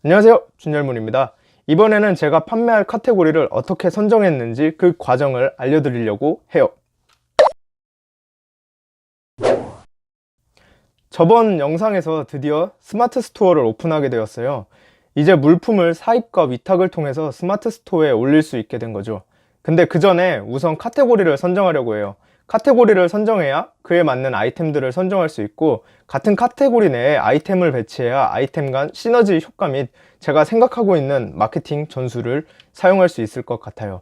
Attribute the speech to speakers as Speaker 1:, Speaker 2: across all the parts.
Speaker 1: 안녕하세요, 준열문입니다. 이번에는 제가 판매할 카테고리를 어떻게 선정했는지 그 과정을 알려드리려고 해요. 저번 영상에서 드디어 스마트 스토어를 오픈하게 되었어요. 이제 물품을 사입과 위탁을 통해서 스마트 스토어에 올릴 수 있게 된 거죠. 근데 그 전에 우선 카테고리를 선정하려고 해요. 카테고리를 선정해야 그에 맞는 아이템들을 선정할 수 있고, 같은 카테고리 내에 아이템을 배치해야 아이템 간 시너지 효과 및 제가 생각하고 있는 마케팅 전술을 사용할 수 있을 것 같아요.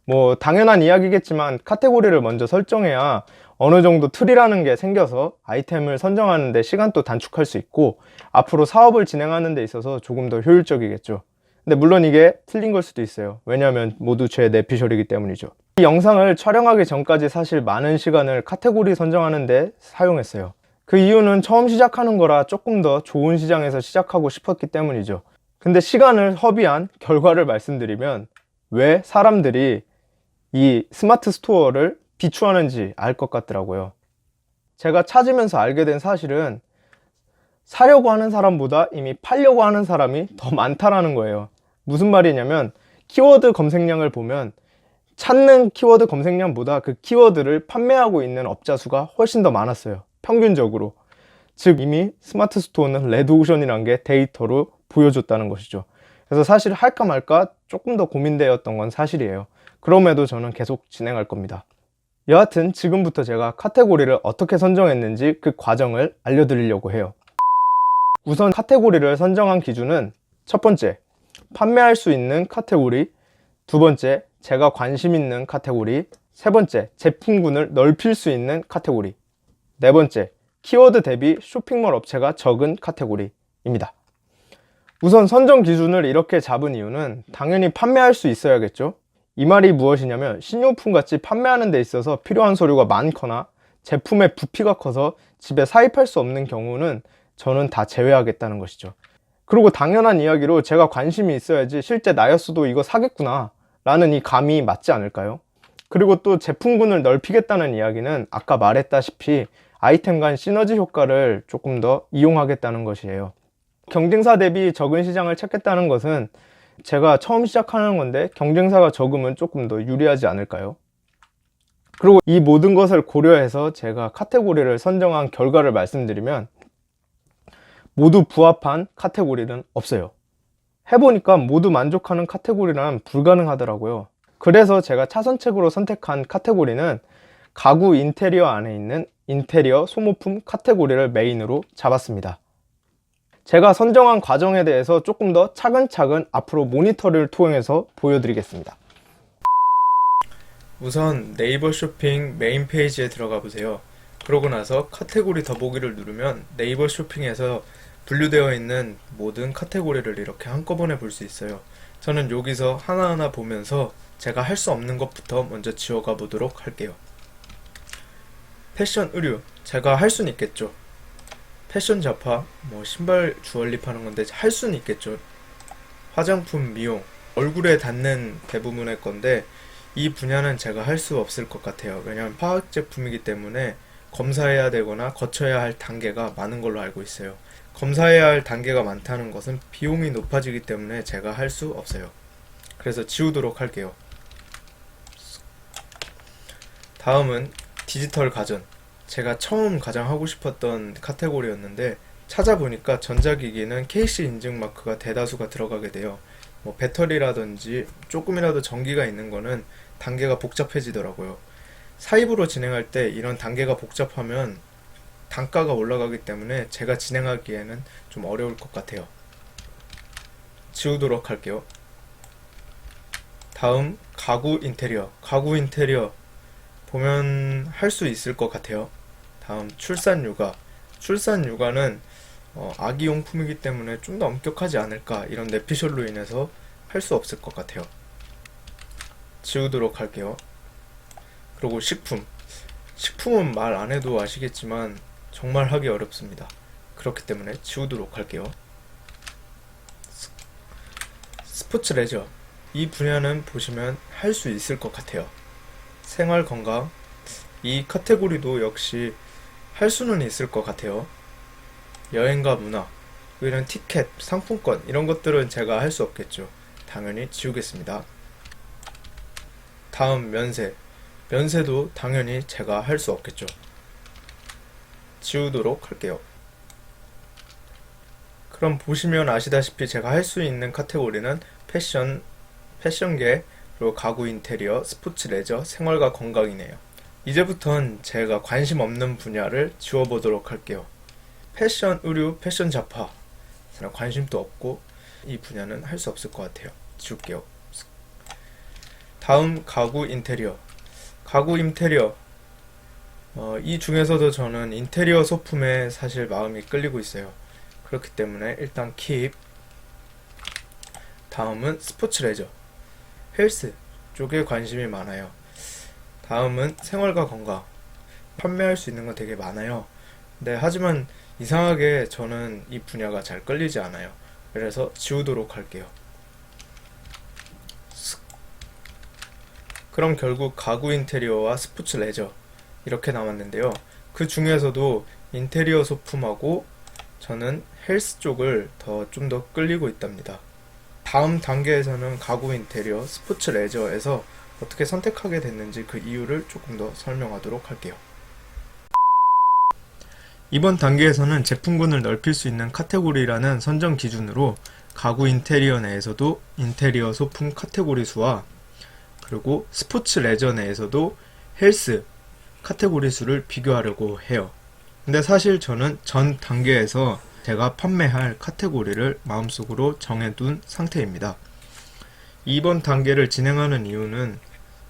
Speaker 1: 뭐 당연한 이야기겠지만 카테고리를 먼저 설정해야 어느 정도 틀이라는 게 생겨서 아이템을 선정하는 데 시간도 단축할 수 있고, 앞으로 사업을 진행하는 데 있어서 조금 더 효율적이겠죠. 근데 물론 이게 틀린 걸 수도 있어요. 왜냐하면 모두 제 내피셜이기 때문이죠. 이 영상을 촬영하기 전까지 사실 많은 시간을 카테고리 선정하는 데 사용했어요. 그 이유는 처음 시작하는 거라 조금 더 좋은 시장에서 시작하고 싶었기 때문이죠. 근데 시간을 허비한 결과를 말씀드리면, 왜 사람들이 이 스마트 스토어를 비추하는지 알 것 같더라고요. 제가 찾으면서 알게 된 사실은 사려고 하는 사람보다 이미 팔려고 하는 사람이 더 많다라는 거예요. 무슨 말이냐면, 키워드 검색량을 보면 찾는 키워드 검색량보다 그 키워드를 판매하고 있는 업자 수가 훨씬 더 많았어요, 평균적으로. 즉 이미 스마트 스토어는 레드오션이란 게 데이터로 보여줬다는 것이죠. 그래서 사실 할까 말까 조금 더 고민되었던 건 사실이에요. 그럼에도 저는 계속 진행할 겁니다. 여하튼 지금부터 제가 카테고리를 어떻게 선정했는지 그 과정을 알려드리려고 해요. 우선 카테고리를 선정한 기준은, 첫 번째, 판매할 수 있는 카테고리; 두 번째, 제가 관심 있는 카테고리; 세 번째, 제품군을 넓힐 수 있는 카테고리; 네 번째, 키워드 대비 쇼핑몰 업체가 적은 카테고리입니다. 우선 선정 기준을 이렇게 잡은 이유는 당연히 판매할 수 있어야겠죠. 이 말이 무엇이냐면, 신용품 같이 판매하는 데 있어서 필요한 서류가 많거나 제품의 부피가 커서 집에 사입할 수 없는 경우는 저는 다 제외하겠다는 것이죠. 그리고 당연한 이야기로 제가 관심이 있어야지 실제 나였어도 이거 사겠구나 라는 이 감이 맞지 않을까요? 그리고 또 제품군을 넓히겠다는 이야기는 아까 말했다시피 아이템 간 시너지 효과를 조금 더 이용하겠다는 것이에요. 경쟁사 대비 적은 시장을 찾겠다는 것은, 제가 처음 시작하는 건데 경쟁사가 적으면 조금 더 유리하지 않을까요? 그리고 이 모든 것을 고려해서 제가 카테고리를 선정한 결과를 말씀드리면, 모두 부합한 카테고리는 없어요. 해보니까 모두 만족하는 카테고리란 불가능하더라고요. 그래서 제가 차선책으로 선택한 카테고리는 가구 인테리어 안에 있는 인테리어 소모품 카테고리를 메인으로 잡았습니다. 제가 선정한 과정에 대해서 조금 더 차근차근 앞으로 모니터를 통해서 보여드리겠습니다. 우선 네이버 쇼핑 메인 페이지에 들어가 보세요. 그러고 나서 카테고리 더보기를 누르면 네이버 쇼핑에서 분류되어 있는 모든 카테고리를 이렇게 한꺼번에 볼 수 있어요. 저는 여기서 하나하나 보면서 제가 할 수 없는 것부터 먼저 지워가 보도록 할게요. 패션 의류, 제가 할 수는 있겠죠. 패션 잡화, 뭐 신발 주얼리 파는 건데 할 수는 있겠죠. 화장품, 미용, 얼굴에 닿는 대부분의 건데 이 분야는 제가 할 수 없을 것 같아요. 왜냐하면 화학 제품이기 때문에 검사해야 되거나 거쳐야 할 단계가 많은 걸로 알고 있어요. 검사해야 할 단계가 많다는 것은 비용이 높아지기 때문에 제가 할 수 없어요. 그래서 지우도록 할게요. 다음은 디지털 가전. 제가 처음 가장 하고 싶었던 카테고리였는데 찾아보니까 전자기기는 KC 인증 마크가 대다수가 들어가게 돼요. 뭐 배터리라든지 조금이라도 전기가 있는 거는 단계가 복잡해지더라고요. 사입으로 진행할 때 이런 단계가 복잡하면 단가가 올라가기 때문에 제가 진행하기에는 좀 어려울 것 같아요. 지우도록 할게요. 다음 가구 인테리어. 가구 인테리어 보면 할 수 있을 것 같아요. 다음 출산 육아. 출산 육아는 아기용품이기 때문에 좀 더 엄격하지 않을까, 이런 내피셜로 인해서 할 수 없을 것 같아요. 지우도록 할게요. 그리고 식품. 식품은 말 안 해도 아시겠지만 정말 하기 어렵습니다. 그렇기 때문에 지우도록 할게요. 스포츠 레저. 이 분야는 보시면 할 수 있을 것 같아요. 생활 건강. 이 카테고리도 역시 할 수는 있을 것 같아요. 여행과 문화. 이런 티켓, 상품권 이런 것들은 제가 할 수 없겠죠. 당연히 지우겠습니다. 다음 면세. 면세도 당연히 제가 할 수 없겠죠. 지우도록 할게요. 그럼 보시면 아시다시피 제가 할 수 있는 카테고리는 패션계, 그리고 가구 인테리어, 스포츠 레저, 생활과 건강이네요. 이제부턴 제가 관심 없는 분야를 지워보도록 할게요. 패션, 의류, 패션 잡화. 저는 관심도 없고 이 분야는 할 수 없을 것 같아요. 지울게요. 다음 가구 인테리어. 가구 인테리어. 이 중에서도 저는 인테리어 소품에 사실 마음이 끌리고 있어요. 그렇기 때문에 일단 킵. 다음은 스포츠 레저. 헬스 쪽에 관심이 많아요. 다음은 생활과 건강. 판매할 수 있는 건 되게 많아요. 네, 하지만 이상하게 저는 이 분야가 잘 끌리지 않아요. 그래서 지우도록 할게요. 그럼 결국 가구 인테리어와 스포츠 레저 이렇게 남았는데요. 그 중에서도 인테리어 소품하고 저는 헬스 쪽을 좀 더 끌리고 있답니다. 다음 단계에서는 가구 인테리어, 스포츠 레저에서 어떻게 선택하게 됐는지 그 이유를 조금 더 설명하도록 할게요. 이번 단계에서는 제품군을 넓힐 수 있는 카테고리라는 선정 기준으로 가구 인테리어 내에서도 인테리어 소품 카테고리 수와 그리고 스포츠 레저 내에서도 헬스 카테고리 수를 비교하려고 해요. 근데 사실 저는 전 단계에서 제가 판매할 카테고리를 마음속으로 정해둔 상태입니다. 이번 단계를 진행하는 이유는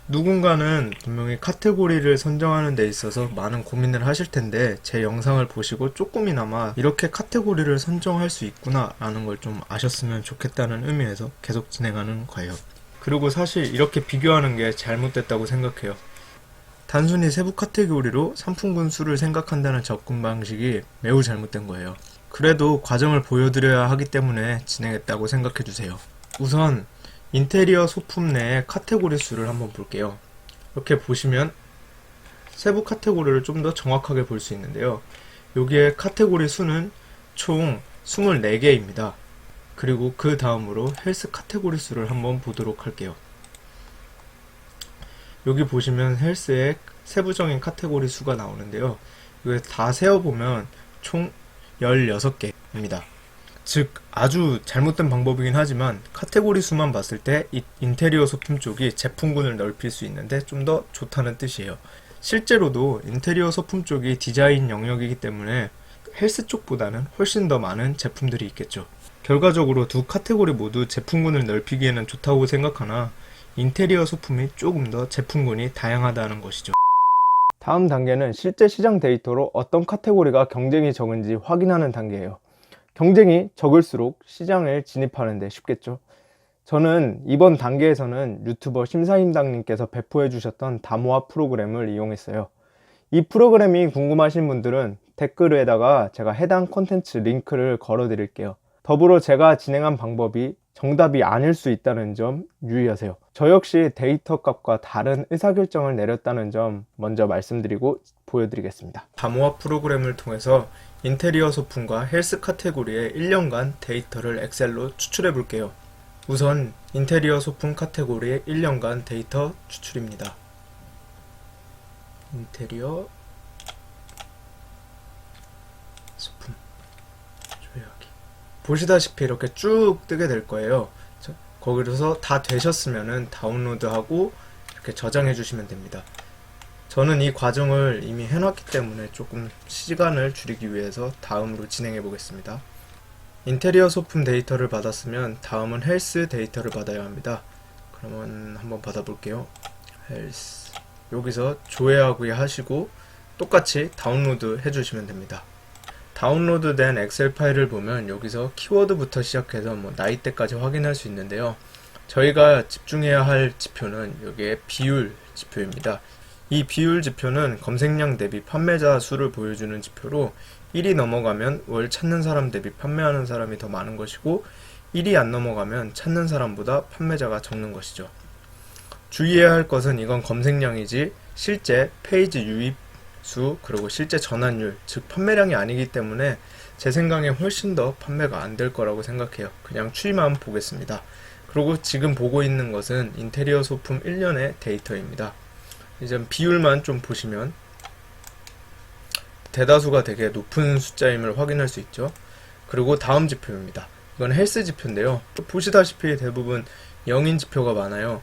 Speaker 1: 누군가는 분명히 카테고리를 선정하는 데 있어서 많은 고민을 하실 텐데 제 영상을 보시고 조금이나마 이렇게 카테고리를 선정할 수 있구나 라는 걸 좀 아셨으면 좋겠다는 의미에서 계속 진행하는 거예요. 그리고 사실 이렇게 비교하는 게 잘못됐다고 생각해요. 단순히 세부 카테고리로 상품군 수를 생각한다는 접근 방식이 매우 잘못된 거예요. 그래도 과정을 보여드려야 하기 때문에 진행했다고 생각해주세요. 우선 인테리어 소품 내의 카테고리 수를 한번 볼게요. 이렇게 보시면 세부 카테고리를 좀 더 정확하게 볼 수 있는데요. 여기에 카테고리 수는 총 24개입니다. 그리고 그 다음으로 헬스 카테고리 수를 한번 보도록 할게요. 여기 보시면 헬스의 세부적인 카테고리 수가 나오는데요. 이거 다 세어보면 총 16개입니다. 즉 아주 잘못된 방법이긴 하지만 카테고리 수만 봤을 때 이 인테리어 소품 쪽이 제품군을 넓힐 수 있는데 좀 더 좋다는 뜻이에요. 실제로도 인테리어 소품 쪽이 디자인 영역이기 때문에 헬스 쪽보다는 훨씬 더 많은 제품들이 있겠죠. 결과적으로 두 카테고리 모두 제품군을 넓히기에는 좋다고 생각하나 인테리어 소품이 조금 더 제품군이 다양하다는 것이죠. 다음 단계는 실제 시장 데이터로 어떤 카테고리가 경쟁이 적은지 확인하는 단계예요. 경쟁이 적을수록 시장에 진입하는 데 쉽겠죠. 저는 이번 단계에서는 유튜버 심사임당님께서 배포해 주셨던 다모아 프로그램을 이용했어요. 이 프로그램이 궁금하신 분들은 댓글에다가 제가 해당 콘텐츠 링크를 걸어 드릴게요. 더불어 제가 진행한 방법이 정답이 아닐 수 있다는 점 유의하세요. 저 역시 데이터 값과 다른 의사결정을 내렸다는 점 먼저 말씀드리고 보여드리겠습니다. 다모아 프로그램을 통해서 인테리어 소품과 헬스 카테고리의 1년간 데이터를 엑셀로 추출해 볼게요. 우선 인테리어 소품 카테고리의 1년간 데이터 추출입니다. 인테리어 소품 조회하기. 보시다시피 이렇게 쭉 뜨게 될 거예요. 거기서 다 되셨으면은 다운로드하고 이렇게 저장해 주시면 됩니다. 저는 이 과정을 이미 해놨기 때문에 조금 시간을 줄이기 위해서 다음으로 진행해 보겠습니다. 인테리어 소품 데이터를 받았으면 다음은 헬스 데이터를 받아야 합니다. 그러면 한번 받아볼게요. 헬스. 여기서 조회하기 하시고 똑같이 다운로드 해주시면 됩니다. 다운로드된 엑셀 파일을 보면 여기서 키워드부터 시작해서 나이대까지 확인할 수 있는데요. 저희가 집중해야 할 지표는 여기에 비율 지표입니다. 이 비율 지표는 검색량 대비 판매자 수를 보여주는 지표로 1이 넘어가면 월 찾는 사람 대비 판매하는 사람이 더 많은 것이고 1이 안 넘어가면 찾는 사람보다 판매자가 적는 것이죠. 주의해야 할 것은 이건 검색량이지 실제 페이지 유입 수 그리고 실제 전환율 즉 판매량이 아니기 때문에 제 생각에 훨씬 더 판매가 안 될 거라고 생각해요. 그냥 추이만 보겠습니다. 그리고 지금 보고 있는 것은 인테리어 소품 1년의 데이터입니다. 이제 비율만 좀 보시면 대다수가 되게 높은 숫자임을 확인할 수 있죠. 그리고 다음 지표입니다. 이건 헬스 지표인데요. 보시다시피 대부분 0인 지표가 많아요.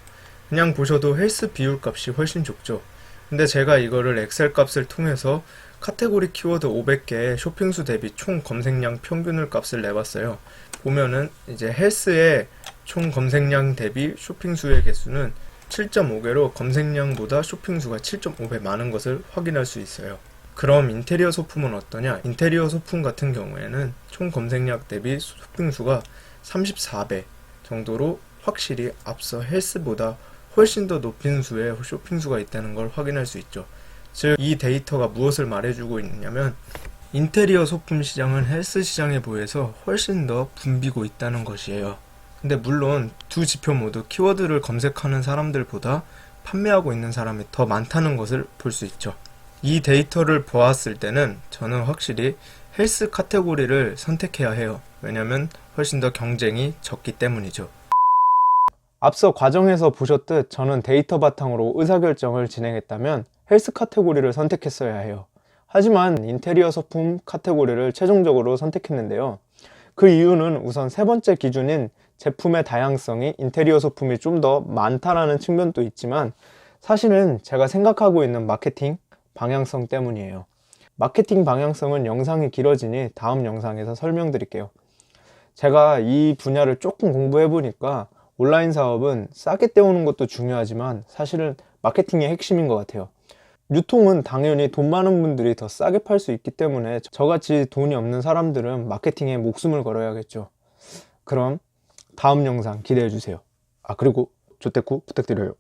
Speaker 1: 그냥 보셔도 헬스 비율 값이 훨씬 적죠. 근데 제가 이거를 엑셀 값을 통해서 카테고리 키워드 500개의 쇼핑수 대비 총 검색량 평균을 값을 내봤어요. 보면은 이제 헬스의 총 검색량 대비 쇼핑수의 개수는 7.5개로 검색량보다 쇼핑수가 7.5배 많은 것을 확인할 수 있어요. 그럼 인테리어 소품은 어떠냐? 인테리어 소품 같은 경우에는 총 검색량 대비 쇼핑수가 34배 정도로 확실히 앞서 헬스보다 훨씬 더 높은 수의 쇼핑수가 있다는 걸 확인할 수 있죠. 즉, 이 데이터가 무엇을 말해주고 있냐면 인테리어 소품 시장은 헬스 시장에 비해서 훨씬 더 붐비고 있다는 것이에요. 근데 물론 두 지표 모두 키워드를 검색하는 사람들보다 판매하고 있는 사람이 더 많다는 것을 볼 수 있죠. 이 데이터를 보았을 때는 저는 확실히 헬스 카테고리를 선택해야 해요. 왜냐면 훨씬 더 경쟁이 적기 때문이죠. 앞서 과정에서 보셨듯 저는 데이터 바탕으로 의사결정을 진행했다면 헬스 카테고리를 선택했어야 해요. 하지만 인테리어 소품 카테고리를 최종적으로 선택했는데요. 그 이유는 우선 세 번째 기준인 제품의 다양성이 인테리어 소품이 좀 더 많다라는 측면도 있지만 사실은 제가 생각하고 있는 마케팅 방향성 때문이에요. 마케팅 방향성은 영상이 길어지니 다음 영상에서 설명드릴게요. 제가 이 분야를 조금 공부해 보니까 온라인 사업은 싸게 떼오는 것도 중요하지만 사실은 마케팅의 핵심인 것 같아요. 유통은 당연히 돈 많은 분들이 더 싸게 팔 수 있기 때문에 저같이 돈이 없는 사람들은 마케팅에 목숨을 걸어야겠죠. 그럼 다음 영상 기대해 주세요. 그리고 조태쿠 부탁드려요.